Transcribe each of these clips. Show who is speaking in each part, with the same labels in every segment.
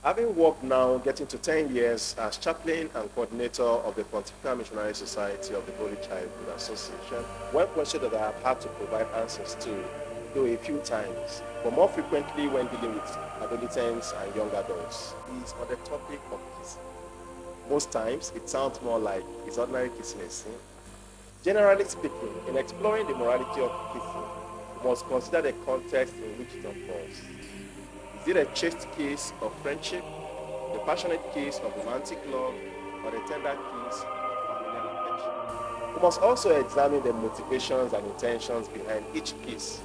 Speaker 1: Having worked now getting to 10 years as chaplain and coordinator of the Pontifical Missionary Society of the Holy Childhood Association, one question that I have had to provide answers to, though a few times, but more frequently when dealing with adolescents and young adults, is on the topic of kissing. Most times, it sounds more like is ordinary kissing a sin? Generally speaking, in exploring the morality of kissing, we must consider the context in which it occurs. Is it a chaste kiss of friendship, the passionate kiss of romantic love, or the tender kiss of familial affection? We must also examine the motivations and intentions behind each kiss,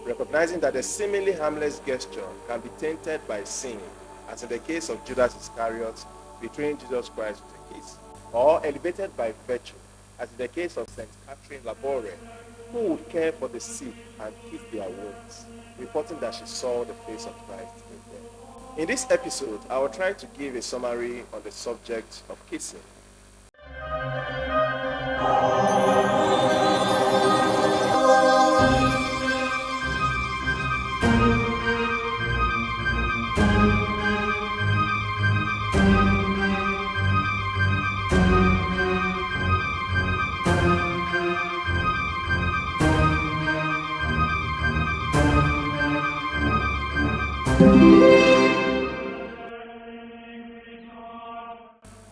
Speaker 1: recognizing that a seemingly harmless gesture can be tainted by sin, as in the case of Judas Iscariot betraying Jesus Christ with a kiss, or elevated by virtue, as in the case of St. Catherine Labore, who would care for the sick and kiss their wounds, reporting that she saw the face of Christ in them. In this episode, I will try to give a summary on the subject of kissing.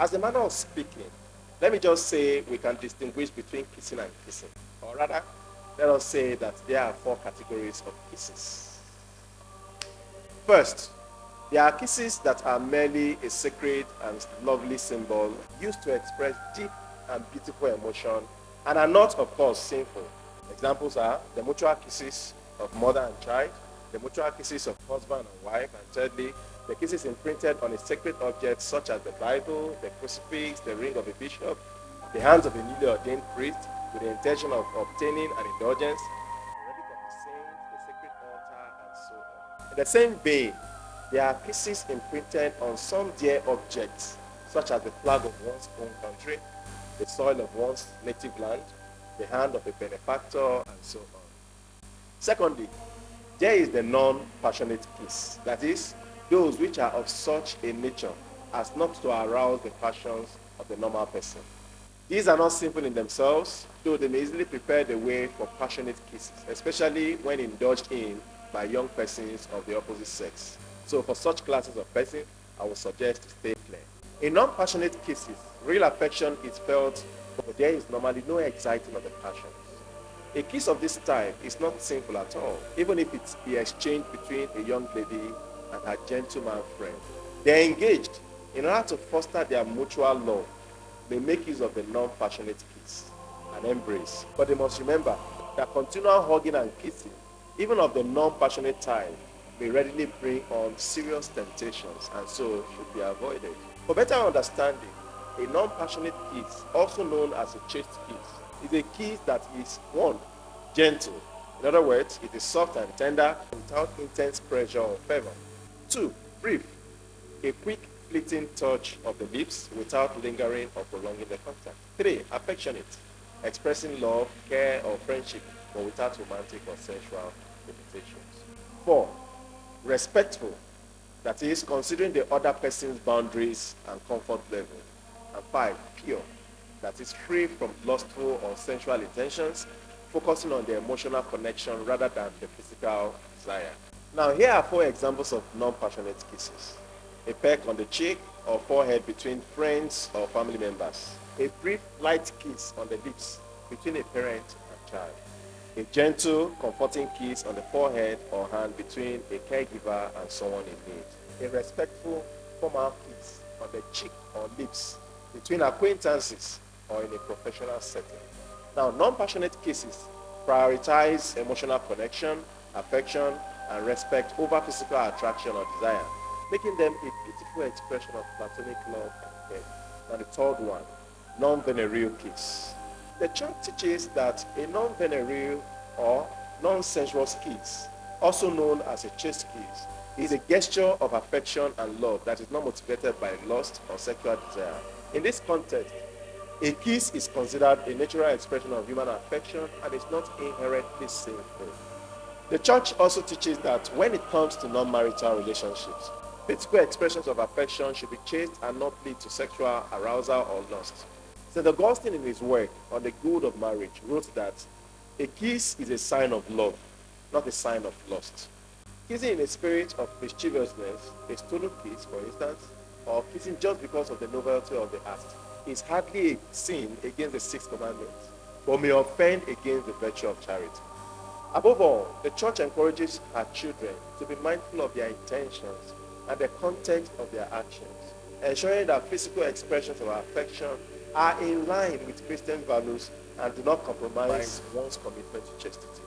Speaker 1: As a manner of speaking, let me just say we can distinguish between kissing and kissing. Or rather, let us say that there are 4 categories of kisses. First, there are kisses that are merely a sacred and lovely symbol used to express deep and beautiful emotion and are not, of course, sinful. Examples are the mutual kisses of mother and child, the mutual kisses of husband and wife, and thirdly, the kisses imprinted on a sacred object such as the Bible, the crucifix, the ring of a bishop, the hands of a newly ordained priest with the intention of obtaining an indulgence, the relic of the saints, the sacred altar, and so on. In the same vein, there are kisses imprinted on some dear objects such as the flag of one's own country, the soil of one's native land, the hand of a benefactor, and so on. Secondly, there is the non-passionate kiss, that is, those which are of such a nature as not to arouse the passions of the normal person. These are not sinful in themselves, though they may easily prepare the way for passionate kisses, especially when indulged in by young persons of the opposite sex. So for such classes of persons, I would suggest to stay clear. In non-passionate kisses, real affection is felt, but there is normally no exciting of the passions. A kiss of this type is not sinful at all, even if it be exchanged between a young lady and her gentleman friend. They are engaged in order to foster their mutual love. They make use of the non-passionate kiss and embrace. But they must remember that continual hugging and kissing, even of the non-passionate type, may readily bring on serious temptations and so should be avoided. For better understanding, a non-passionate kiss, also known as a chaste kiss, is a kiss that is, 1, gentle. In other words, it is soft and tender without intense pressure or fervor. 2, brief. A quick, fleeting touch of the lips without lingering or prolonging the contact. 3, affectionate. Expressing love, care, or friendship, but without romantic or sensual limitations. 4, respectful. That is, considering the other person's boundaries and comfort level. And 5, pure. That is, free from lustful or sensual intentions, focusing on the emotional connection rather than the physical desire. Now, here are 4 examples of non-passionate kisses. A peck on the cheek or forehead between friends or family members. A brief, light kiss on the lips between a parent and child. A gentle, comforting kiss on the forehead or hand between a caregiver and someone in need. A respectful, formal kiss on the cheek or lips between acquaintances or in a professional setting. Now, non-passionate kisses prioritize emotional connection, affection, and respect over physical attraction or desire, making them a beautiful expression of platonic love and care. Now the third one, non-venereal kiss. The church teaches that a non-venereal or non-sensuous kiss, also known as a chaste kiss, is a gesture of affection and love that is not motivated by lust or sexual desire. In this context, a kiss is considered a natural expression of human affection and is not inherently sinful. The church also teaches that when it comes to non-marital relationships, Physical expressions of affection should be chaste and not lead to sexual arousal or lust. St. Augustine, in his work on the good of marriage, wrote that a kiss is a sign of love, not a sign of lust. Kissing in a spirit of mischievousness, a stolen kiss, for instance, or kissing just because of the novelty of the act, is hardly a sin against the sixth commandment, but may offend against the virtue of charity. Above all, the church encourages her children to be mindful of their intentions and the content of their actions, ensuring that physical expressions of affection are in line with Christian values and do not compromise one's commitment to chastity.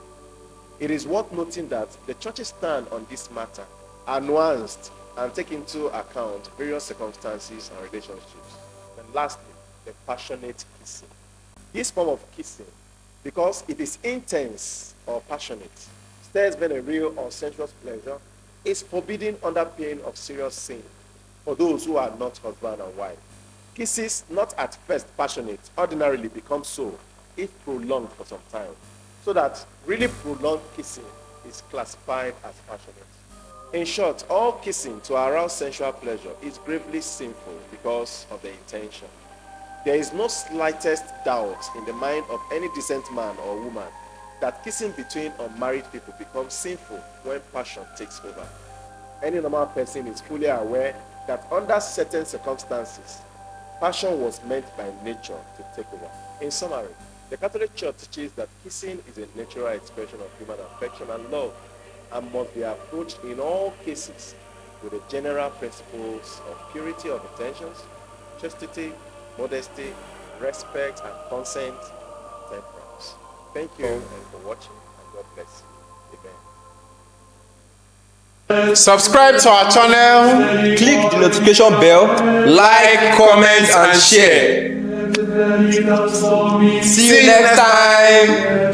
Speaker 1: It is worth noting that the church's stand on this matter are nuanced and take into account various circumstances and relationships. And lastly, the passionate kissing. This form of kissing, because it is intense or passionate, stirs men a real or sensuous pleasure, is forbidden under pain of serious sin for those who are not husband and wife. Kisses, not at first passionate, ordinarily become so if prolonged for some time, so that really prolonged kissing is classified as passionate. In short, all kissing to arouse sensual pleasure is gravely sinful because of the intention. There is no slightest doubt in the mind of any decent man or woman that kissing between unmarried people becomes sinful when passion takes over. Any normal person is fully aware that under certain circumstances, passion was meant by nature to take over. In summary, the Catholic Church teaches that kissing is a natural expression of human affection and love and must be approached in all cases with the general principles of purity of intentions, chastity, modesty, respect, and consent, temperance. Thank you and for watching, and God bless you. Amen.
Speaker 2: Subscribe to our channel, click the notification bell, like, comment, and share. See you next time.